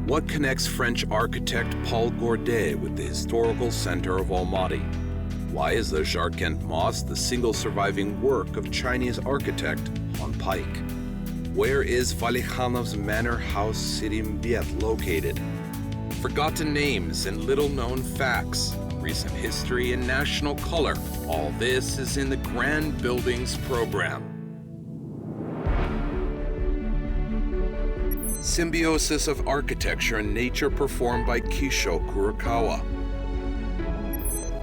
What connects French architect Paul Gourdet with the historical center of Almaty? Why is the Jarkent Mosque the single surviving work of Chinese architect Han Pike? Where is Valikhanov's manor house Sirimbiet located? Forgotten names and little-known facts, recent history and national color. All this is in the Grand Buildings program. Symbiosis of architecture and nature performed by Kurokawa.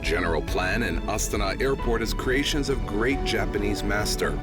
General plan and Astana Airport as creations of great Japanese master.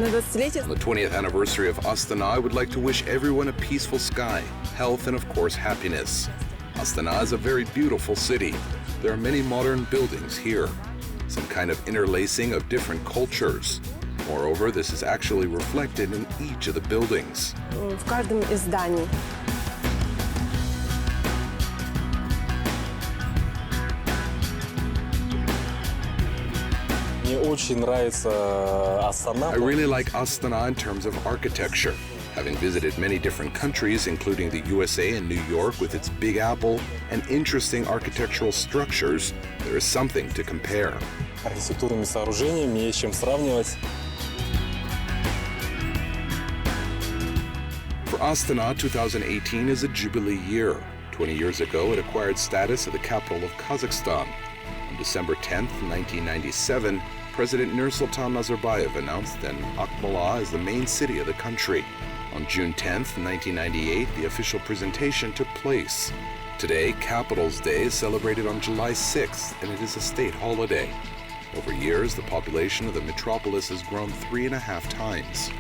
On the 20th anniversary of Astana, I would like to wish everyone a peaceful sky, health, and of course happiness. Astana is a very beautiful city. There are many modern buildings here, some kind of interlacing of different cultures. Moreover, this is actually reflected in each of the buildings. В каждом из зданий. I really like Astana in terms of architecture. Having visited many different countries, including the USA and New York with its Big Apple and interesting architectural structures, there is something to compare. Архитектурными сооружениями есть чем сравнивать. For Astana, 2018 is a jubilee year. 20 years ago, it acquired status of the capital of Kazakhstan. On December 10, 1997, President Nursultan Nazarbayev announced that Akmala is the main city of the country. On June 10, 1998, the official presentation took place. Today, Capitals Day is celebrated on July 6th, and it is a state holiday. Over years, the population of the metropolis has grown 3.5 times.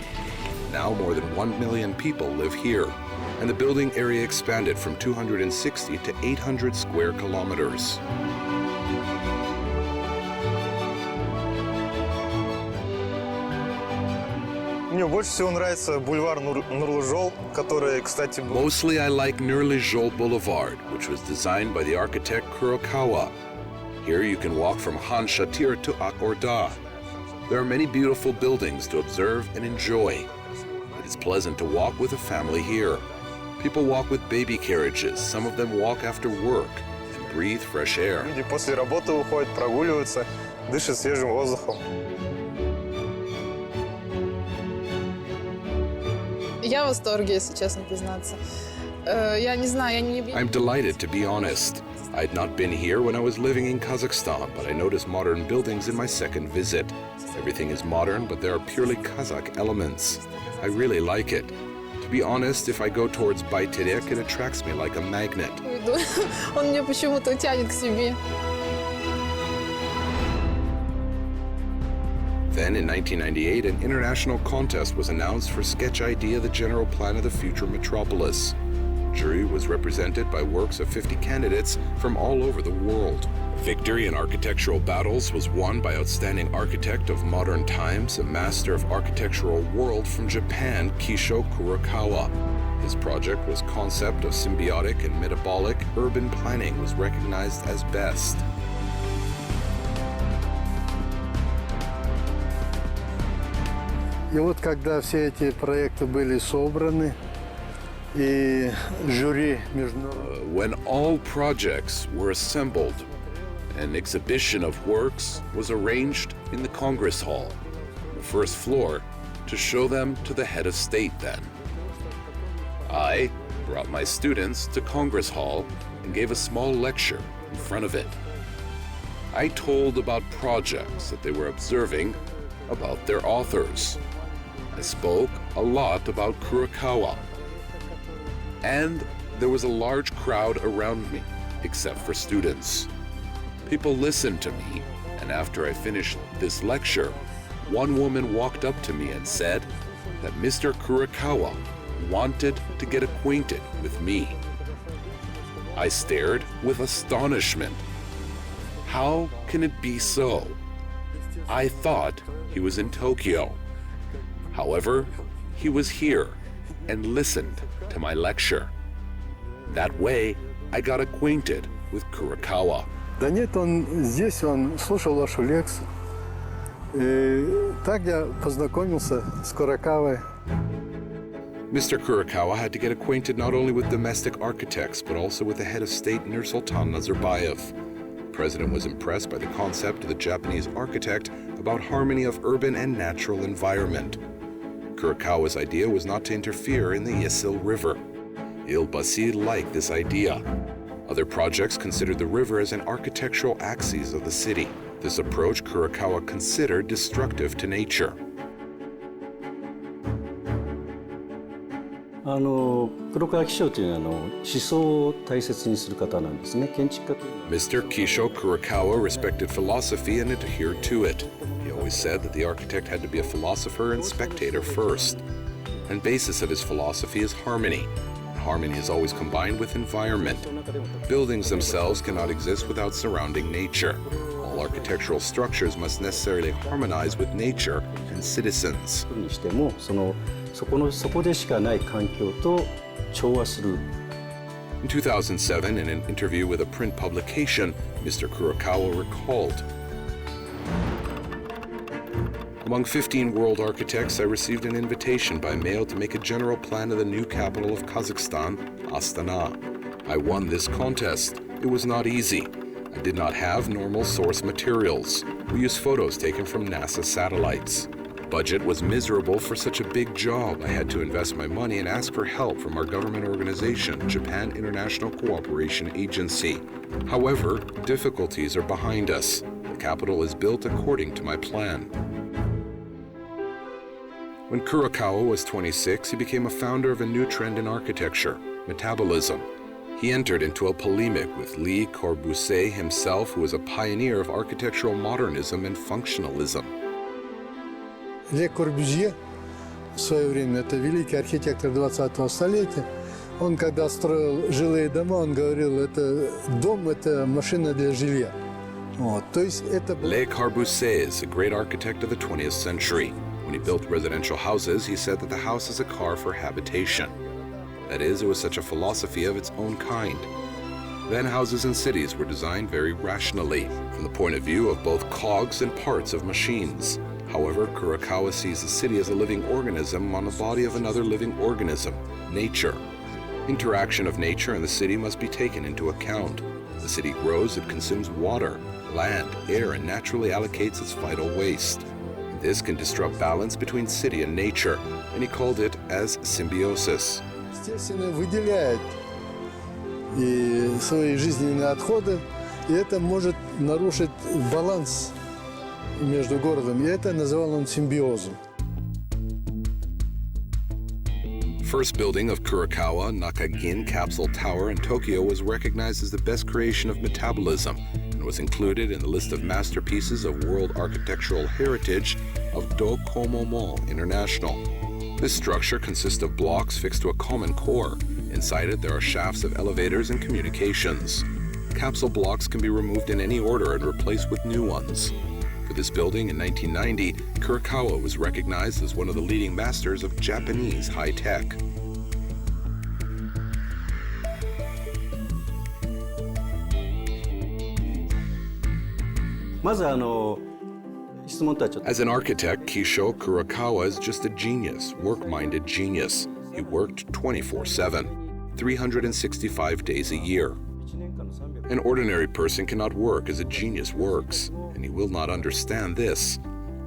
Now more than 1 million people live here, and the building area expanded from 260 to 800 square kilometers. Mostly I like Nurly-Jol Boulevard, which was designed by the architect Kurokawa. Here you can walk from Han Shatir to Ak-Orda. There are many beautiful buildings to observe and enjoy. It is pleasant to walk with a family here. People walk with baby carriages, some of them walk after work and breathe fresh air. После работы уходят, прогуливаются, дышат свежим воздухом. Я в восторге, если честно признаться. Я не знаю, я не... I'm delighted to be honest. I had not been here when I was living in Kazakhstan, but I noticed modern buildings in my second visit. Everything is modern, but there are purely Kazakh elements. I really like it. To be honest, if I go towards Bayterek, it attracts me like a magnet. Он меня почему-то тянет к себе. Then, in 1998, an international contest was announced for sketch idea the general plan of the future metropolis. Jury was represented by works of 50 candidates from all over the world. Victory in architectural battles was won by outstanding architect of modern times, a master of architectural world from Japan, Kurokawa. His project was concept of symbiotic and metabolic urban planning was recognized as best. И вот когда все эти проекты были собраны, и жюри международное... When all projects were assembled, an exhibition of works was arranged in the Congress Hall, the first floor, to show them to the head of state then. I brought my students to Congress Hall and gave a small lecture in front of it. I told about projects that they were observing, about their authors. I spoke a lot about Kurokawa. And there was a large crowd around me, except for students. People listened to me, and after I finished this lecture, one woman walked up to me and said that Mr. Kurokawa wanted to get acquainted with me. I stared with astonishment. How can it be so? I thought he was in Tokyo. However, he was here and listened to my lecture. That way, I got acquainted with Kurokawa. Да нет, он здесь, он слушал вашу лекцию. И так я познакомился с Курокавой. Mr. Kurokawa had to get acquainted not only with domestic architects, but also with the head of state Nursultan Nazarbayev. The president was impressed by the concept of the Japanese architect about harmony of urban and natural environment. Kurokawa's idea was not to interfere in the Yesil River. Il-Basir liked this idea. Other projects considered the river as an architectural axis of the city. This approach Kurokawa considered destructive to nature. 黒川紀章というのは思想を大切にする方なんですね。建築家というのは Mr. Kisho Kurokawa respected philosophy and adhered to it. He always said that the architect had to be a philosopher and spectator first. And basis of his philosophy is harmony. Harmony is always combined with environment. Buildings themselves cannot exist without surrounding nature. All architectural structures must necessarily harmonize with nature and citizens. にしてもそこでしかない環境と調和する。 In 2007, in an interview with a print publication, Mr. Kurokawa recalled, "Among 15 world architects, I received an invitation by mail to make a general plan of the new capital of Kazakhstan, Astana. I won this contest. It was not easy. I did not have normal source materials. We used photos taken from NASA satellites. Budget was miserable for such a big job. I had to invest my money and ask for help from our government organization, Japan International Cooperation Agency. However, difficulties are behind us. The capital is built according to my plan." When Kurokawa was 26, he became a founder of a new trend in architecture, metabolism. He entered into a polemic with Le Corbusier himself, who was a pioneer of architectural modernism and functionalism. Ле Корбюзье в свое время, это великий архитектор 20-го столетия, он когда строил жилые дома, он говорил, это дом, это машина для жилья. Вот, то есть это... Le Corbusier is a great architect of the 20th century. When he built residential houses, he said that the house is a car for habitation. That is, it was such a philosophy of its own kind. Then houses and cities were designed very rationally, from the point of view of both cogs and parts of machines. However, Kurokawa sees the city as a living organism on the body of another living organism, nature. Interaction of nature and the city must be taken into account. The city grows, it consumes water, land, air, and naturally allocates its vital waste. This can disrupt balance between city and nature, and he called it as symbiosis. Естественно, выделяет и свои жизненные отходы, и это может нарушить баланс между городом, и это называл он симбиозом. First building of Kurokawa, Nakagin Capsule Tower in Tokyo, was recognized as the best creation of metabolism and was included in the list of masterpieces of World Architectural Heritage of Docomo Mall International. This structure consists of blocks fixed to a common core. Inside it, there are shafts of elevators and communications. Capsule blocks can be removed in any order and replaced with new ones. For this building in 1990, Kurokawa was recognized as one of the leading masters of Japanese high-tech. As an architect, Kisho Kurokawa is just a genius, work-minded genius. He worked 24/7, 365 days a year. An ordinary person cannot work as a genius works, and he will not understand this.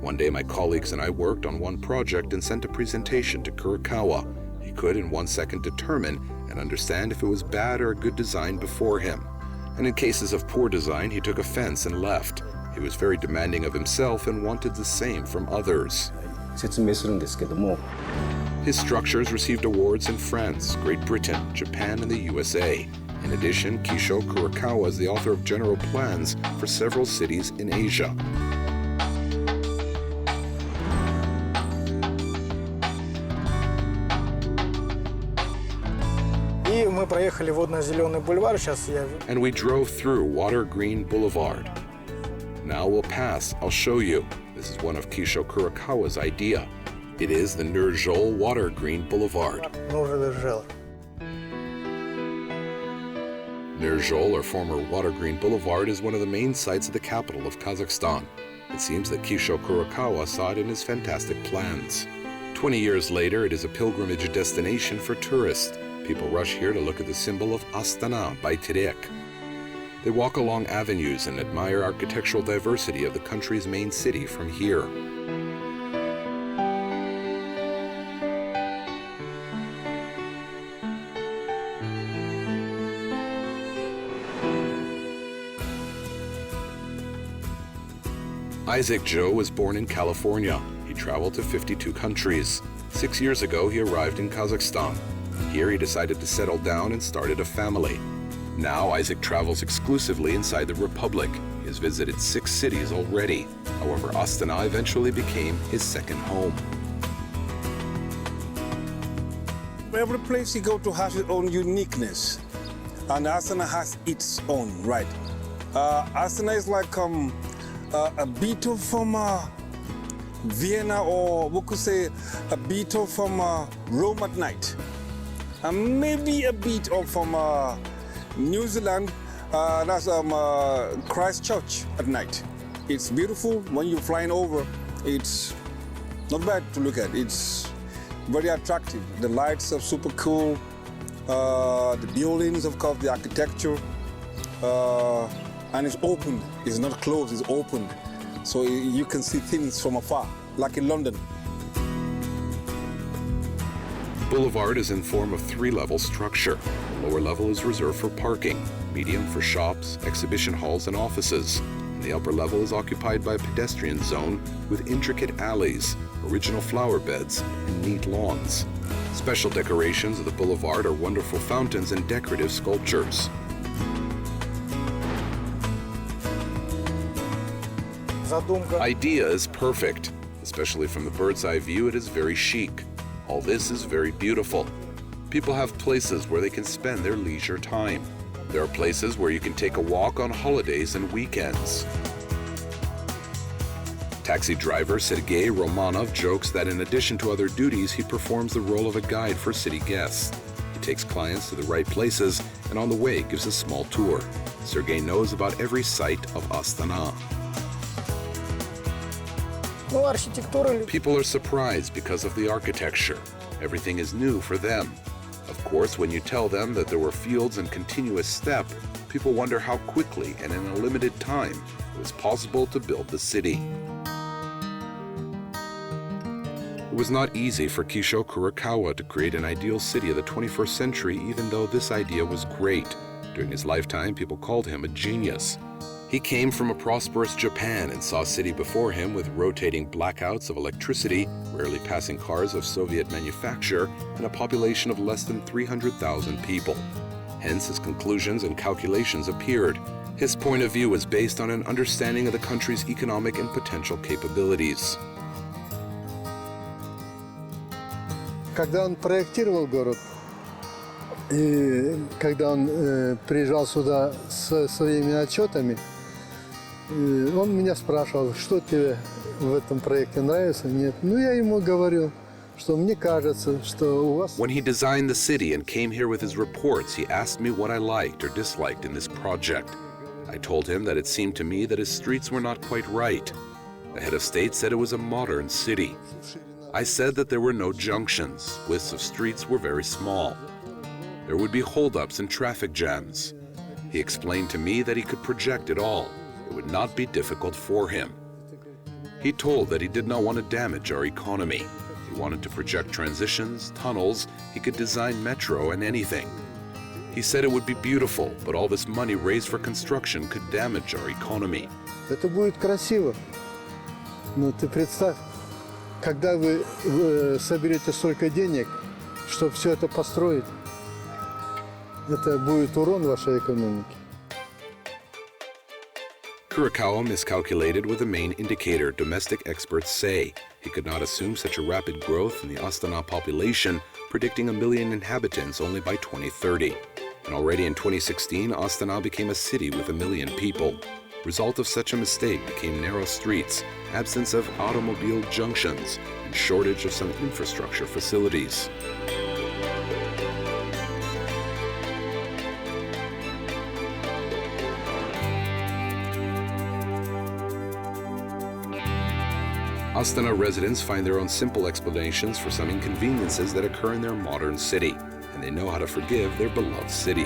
One day my colleagues and I worked on one project and sent a presentation to Kurokawa. He could in 1 second determine and understand if it was bad or a good design before him. And in cases of poor design, he took offense and left. He was very demanding of himself and wanted the same from others. 説明するんですけども。 His structures received awards in France, Great Britain, Japan, and the USA. In addition, Kisho Kurokawa is the author of general plans for several cities in Asia. И мы проехали водно-зеленый бульвар. Сейчас я... And we drove through Water Green Boulevard. Now we'll pass. I'll show you. This is one of Kisho Kurokawa's idea. It is the Nurjol Water Green Boulevard. Мы уже доезжали. Near Joly, or former Water Green Boulevard, is one of the main sites of the capital of Kazakhstan. It seems that Kurokawa saw it in his fantastic plans. 20 years later, it is a pilgrimage destination for tourists. People rush here to look at the symbol of Astana by Jibek. They walk along avenues and admire architectural diversity of the country's main city from here. Isaac Joe was born in California. He traveled to 52 countries. 6 years ago, he arrived in Kazakhstan. Here, he decided to settle down and started a family. Now, Isaac travels exclusively inside the Republic. He has visited 6 cities already. However, Astana eventually became his second home. Every place you go to has its own uniqueness, and Astana has its own, right? Astana is like a beat of from Vienna, or we could say a beat of from Rome at night, and maybe a beat of from New Zealand, that's Christchurch at night. It's beautiful when you're flying over. It's not bad to look at. It's very attractive. The lights are super cool. The buildings, of course, the architecture. And it's open. It's not closed, it's open. So you can see things from afar, like in London. The boulevard is in form of 3-level structure. The lower level is reserved for parking, medium for shops, exhibition halls, and offices. And the upper level is occupied by a pedestrian zone with intricate alleys, original flower beds, and neat lawns. Special decorations of the boulevard are wonderful fountains and decorative sculptures. Idea is perfect. Especially from the bird's eye view, it is very chic. All this is very beautiful. People have places where they can spend their leisure time. There are places where you can take a walk on holidays and weekends. Taxi driver Sergei Romanov jokes that in addition to other duties, he performs the role of a guide for city guests. He takes clients to the right places and on the way gives a small tour. Sergei knows about every site of Astana. People are surprised because of the architecture. Everything is new for them. Of course, when you tell them that there were fields and continuous step, people wonder how quickly and in a limited time it was possible to build the city. It was not easy for Kurokawa to create an ideal city of the 21st century, even though this idea was great. During his lifetime, people called him a genius. He came from a prosperous Japan and saw a city before him with rotating blackouts of electricity, rarely passing cars of Soviet manufacture, and a population of less than 300,000 people. Hence, his conclusions and calculations appeared. His point of view was based on an understanding of the country's economic and potential capabilities. Когда он проектировал город, и когда он приезжал сюда со своими отчетами, он меня спрашивал, что тебе в этом проекте нравится, нет. Ну, я ему говорил, что мне кажется, что у вас... When he designed the city and came here with his reports, he asked me what I liked or disliked in this project. I told him that it seemed to me that his streets were not quite right. The head of state said it was a modern city. I said that there were no junctions. Widths of streets were very small. There would be holdups and traffic jams. He explained to me that he could project it all. It would not be difficult for him. He told that he did not want to damage our economy. He wanted to project transitions, tunnels, he could design metro and anything. He said it would be beautiful, but all this money raised for construction could damage our economy. Это будет красиво. Но ты представь, когда вы соберете столько денег, чтобы все это построить, это будет урон вашей экономике. Kurokawa miscalculated with the main indicator, domestic experts say. He could not assume such a rapid growth in the Astana population, predicting 1 million inhabitants only by 2030. And already in 2016, Astana became a city with 1 million people. Result of such a mistake became narrow streets, absence of automobile junctions, and shortage of some infrastructure facilities. Astana residents find their own simple explanations for some inconveniences that occur in their modern city, and they know how to forgive their beloved city.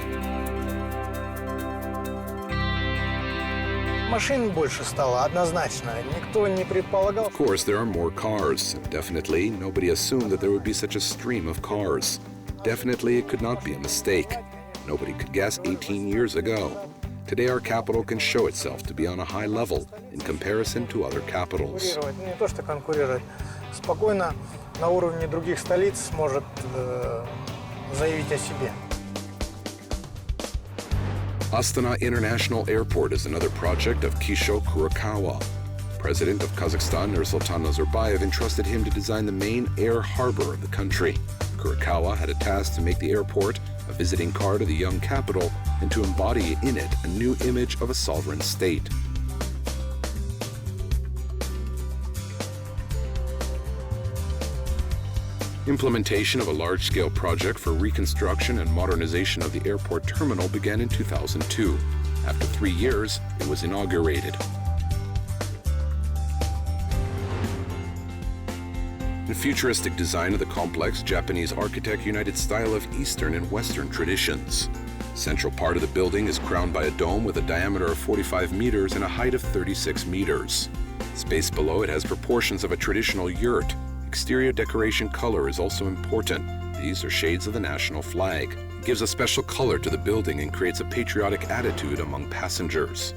Машин больше стало, однозначно. Никто не предполагал. Of course, there are more cars. Definitely, nobody assumed that there would be such a stream of cars. Definitely, it could not be a mistake. Nobody could guess 18 years ago. Today, our capital can show itself to be on a high level in comparison to other capitals. Конкурировать, ну, не то, что конкурировать. Спокойно на уровне других столиц сможет заявить о себе. Astana International Airport is another project of Kurokawa. President of Kazakhstan Nursultan Nazarbayev entrusted him to design the main air harbor of the country. Kurokawa had a task to make the airport a visiting card of the young capital and to embody in it a new image of a sovereign state. Implementation of a large-scale project for reconstruction and modernization of the airport terminal began in 2002. After 3 years, it was inaugurated. The futuristic design of the complex, Japanese architect united style of Eastern and Western traditions. Central part of the building is crowned by a dome with a diameter of 45 meters and a height of 36 meters. Space below it has proportions of a traditional yurt. Exterior decoration color is also important. These are shades of the national flag. It gives a special color to the building and creates a patriotic attitude among passengers.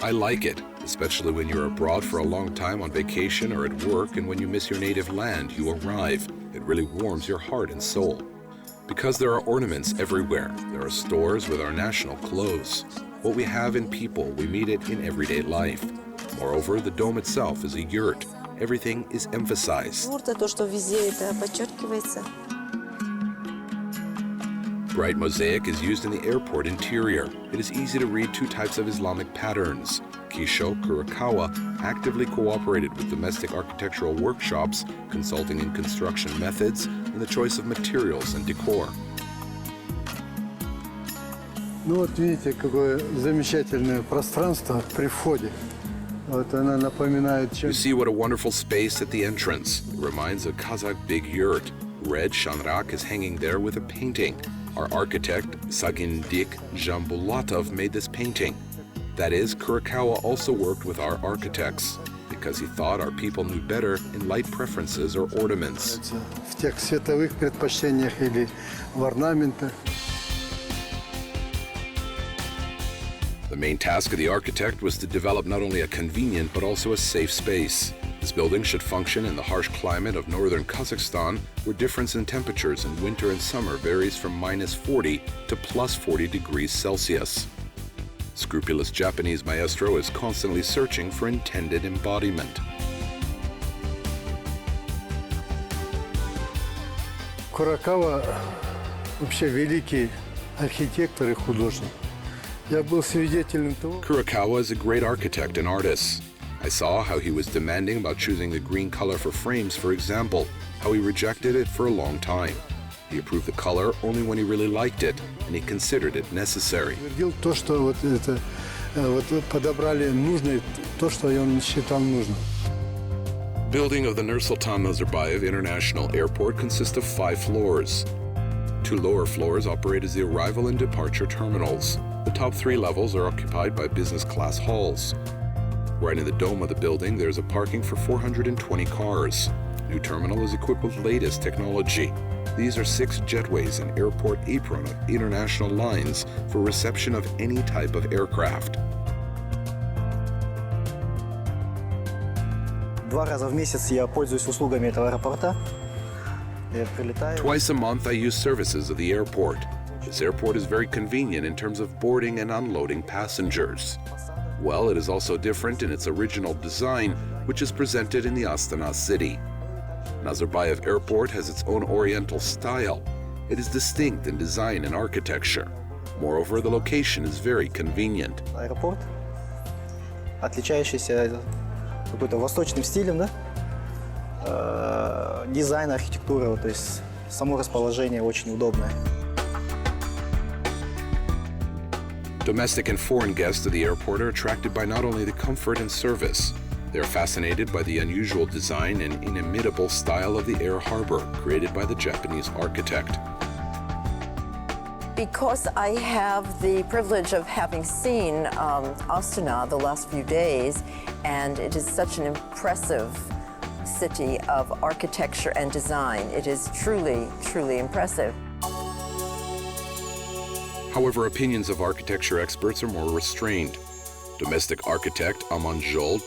I like it, especially when you're abroad for a long time on vacation or at work, and when you miss your native land, you arrive. It really warms your heart and soul. Because there are ornaments everywhere, there are stores with our national clothes. What we have in people, we meet it in everyday life. Moreover, the dome itself is a yurt. Everything is emphasized. Bright mosaic is used in the airport interior. It is easy to read two types of Islamic patterns. Kurokawa actively cooperated with domestic architectural workshops, consulting in construction methods and the choice of materials and decor. Ну вот видите, какое замечательное пространство при входе. Вот она напоминает You see what a wonderful space at the entrance. It reminds of Kazakh big yurt. Red shanrak is hanging there with a painting. Our architect, Sagindik Jambulatov, made this painting. That is, Kurokawa also worked with our architects because he thought our people knew better in light preferences or ornaments. в тех световых предпочтениях или в орнаментах. The main task of the architect was to develop not only a convenient but also a safe space. This building should function in the harsh climate of northern Kazakhstan, where difference in temperatures in winter and summer varies from -40 to +40 degrees Celsius. Scrupulous Japanese maestro is constantly searching for intended embodiment. Kurokawa вообще великий архитектор и художник. Я был свидетелем того. Kurokawa is a great architect and artist. I saw how he was demanding about choosing the green color for frames, for example, how he rejected it for a long time. He approved the color only when he really liked it, and he considered it necessary. Делал то, что вот это вот подобрали нужное, то, что он считал нужным. Building of the Nursultan Nazarbayev International Airport consists of 5 floors. 2 lower floors operate as the arrival and departure terminals. The top 3 levels are occupied by business class halls. Right in the dome of the building, there's a parking for 420 cars. New terminal is equipped with latest technology. These are 6 jetways and airport apron of international lines for reception of any type of aircraft. 2 раза в месяц я пользуюсь услугами этого аэропорта. Я прилетаю. Twice a month I use services of the airport. This airport is very convenient in terms of boarding and unloading passengers. Well, it is also different in its original design, which is presented in the Astana city. Nazarbayev Airport has its own oriental style. It is distinct in design and architecture. Moreover, the location is very convenient. Аэропорт, отличающийся какой-то восточным стилем, да? Дизайн, архитектура, то есть само расположение очень удобное. Domestic and foreign guests to the airport are attracted by not only the comfort and service, they are fascinated by the unusual design and inimitable style of the air harbor created by the Japanese architect. Because I have the privilege of having seen Astana the last few days, and it is such an impressive city of architecture and design. It is truly, truly impressive. However, opinions of architecture experts are more restrained. Domestic architect Joly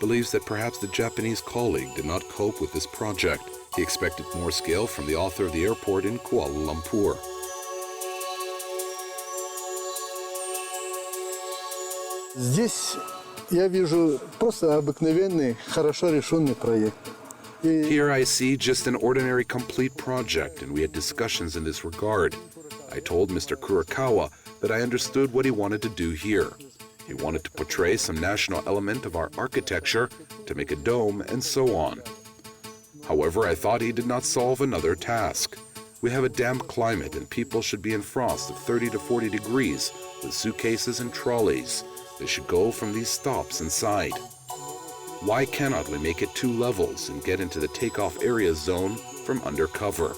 believes that perhaps the Japanese colleague did not cope with this project. He expected more skill from the author of the airport in Kuala Lumpur. Здесь я вижу просто обыкновенный, хорошо решенный проект. Here I see just an ordinary complete project, and we had discussions in this regard. I told Mr. Kurokawa that I understood what he wanted to do here. He wanted to portray some national element of our architecture, to make a dome, and so on. However, I thought he did not solve another task. We have a damp climate, and people should be in frost of 30 to 40 degrees with suitcases and trolleys. They should go from these stops inside. Why cannot we make it 2 levels and get into the takeoff area zone from undercover?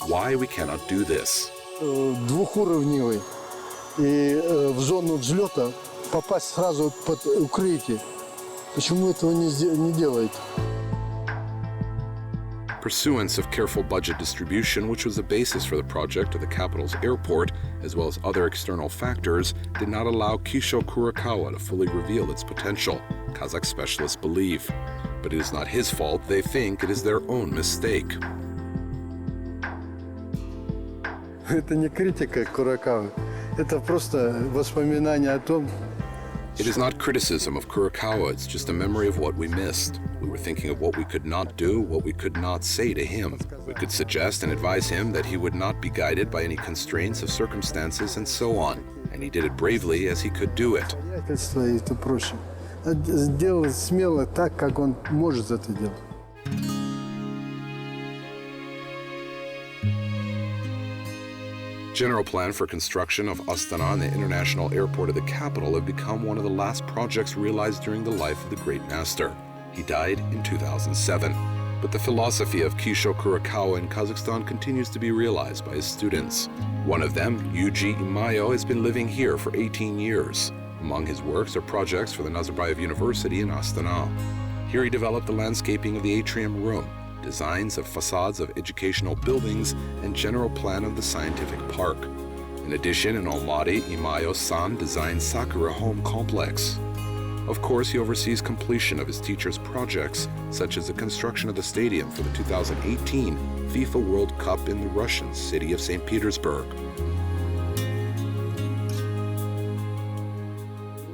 Why we cannot do this? Двухуровневый. И в зону взлета попасть сразу под укрытие. Почему этого не делаете? Pursuance of careful budget distribution, which was the basis for the project of the capital's airport, as well as other external factors, did not allow Kisho Kurokawa to fully reveal its potential, Kazakh specialists believe. But it is not his fault. They think it is their own mistake. Это не критика Курокавы. Это просто воспоминание о том. It is not criticism of Kurokawa, it's just a memory of what we missed. We were thinking of what we could not do, what we could not say to him. We could suggest and advise him that he would not be guided by any constraints of circumstances and so on. And he did it bravely as he could do it. Обстоятельства и то прочее. Сделать смело так, как он может это делать. General plan for construction of Astana and the international airport of the capital have become one of the last projects realized during the life of the great master. He died in 2007. But the philosophy of Kisho Kurokawa in Kazakhstan continues to be realized by his students. One of them, Yuji Imayo, has been living here for 18 years. Among his works are projects for the Nazarbayev University in Astana. Here he developed the landscaping of the atrium room, designs of facades of educational buildings, and general plan of the scientific park. In addition, in Almaty, Imayo-san designed Sakura Home Complex. Of course, he oversees completion of his teacher's projects, such as the construction of the stadium for the 2018 FIFA World Cup in the Russian city of St. Petersburg.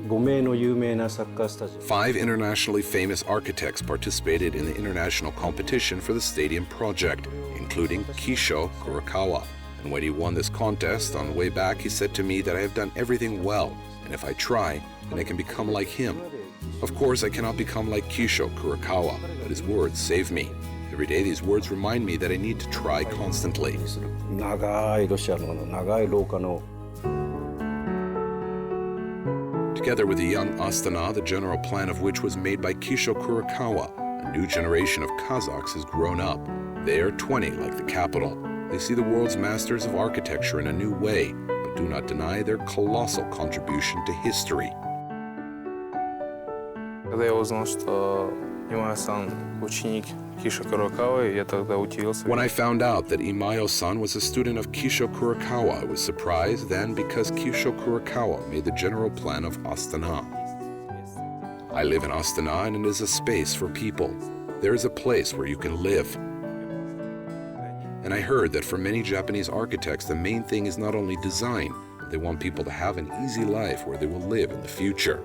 5名の有名なサッカースタジアム 5 internationally famous architects participated in the international competition for the stadium project, including Kisho Kurokawa. And when he won this contest, on the way back, he said to me that I have done everything well, and if I try, then I can become like him. Of course, I cannot become like Kisho Kurokawa, but his words save me. Every day, these words remind me that I need to try constantly. 長いロシアの長い廊下の Together with the young Astana, the general plan of which was made by Kisho Kurokawa, a new generation of Kazakhs has grown up. They are 20, like the capital. They see the world's masters of architecture in a new way, but do not deny their colossal contribution to history. Когда я узнал, что Имао-сан ученик Кишо Курокавы, я тогда удивился. When I found out that Imayo-san was a student of Kisho Kurokawa, I was surprised then because Kisho Kurokawa made the general plan of Astana. I live in Astana and it is a space for people. There is a place where you can live. And I heard that for many Japanese architects, the main thing is not only design, but they want people to have an easy life where they will live in the future.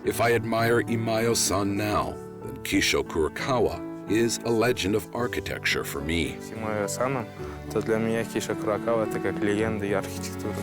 If I admire Imayo-san now, then Kisho Kurokawa is a legend of architecture for me. Имао-сана, то для меня Кишо Курокава это как легенда и архитектура.